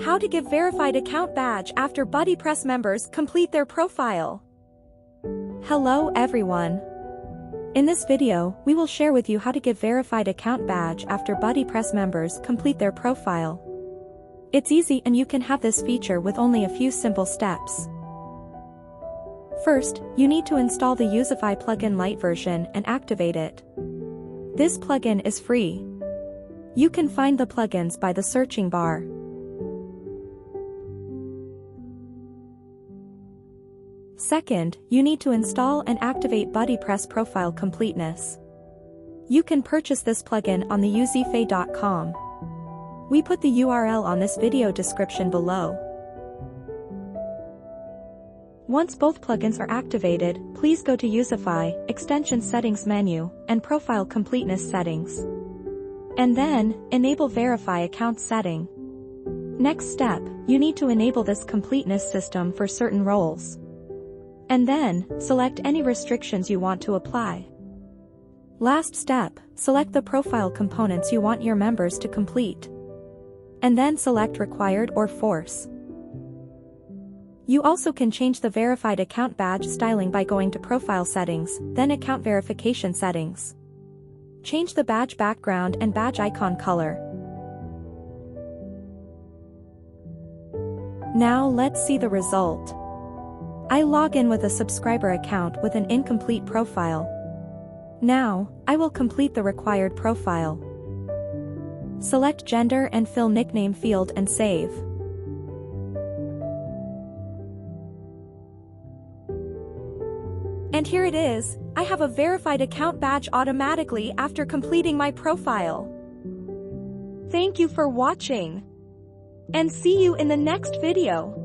How to give verified account badge after BuddyPress members complete their profile. Hello everyone. In this video, we will share with you how to give verified account badge after BuddyPress members complete their profile. It's easy and you can have this feature with only a few simple steps. First, you need to install the Youzify plugin Lite version and activate it. This plugin is free. You can find the plugins by the searching bar. Second, you need to install and activate BuddyPress Profile Completeness. You can purchase this plugin on the Youzify.com. We put the URL on this video description below. Once both plugins are activated, please go to Youzify, Extension Settings menu, and Profile Completeness Settings. And then, enable Verify Account setting. Next step, you need to enable this completeness system for certain roles. And then, select any restrictions you want to apply. Last step, select the profile components you want your members to complete. And then select Required or Force. You also can change the verified account badge styling by going to Profile Settings, then Account Verification Settings. Change the badge background and badge icon color. Now let's see the result. I log in with a subscriber account with an incomplete profile. Now, I will complete the required profile. Select gender and fill nickname field and save. And here it is, I have a verified account badge automatically after completing my profile. Thank you for watching. And see you in the next video.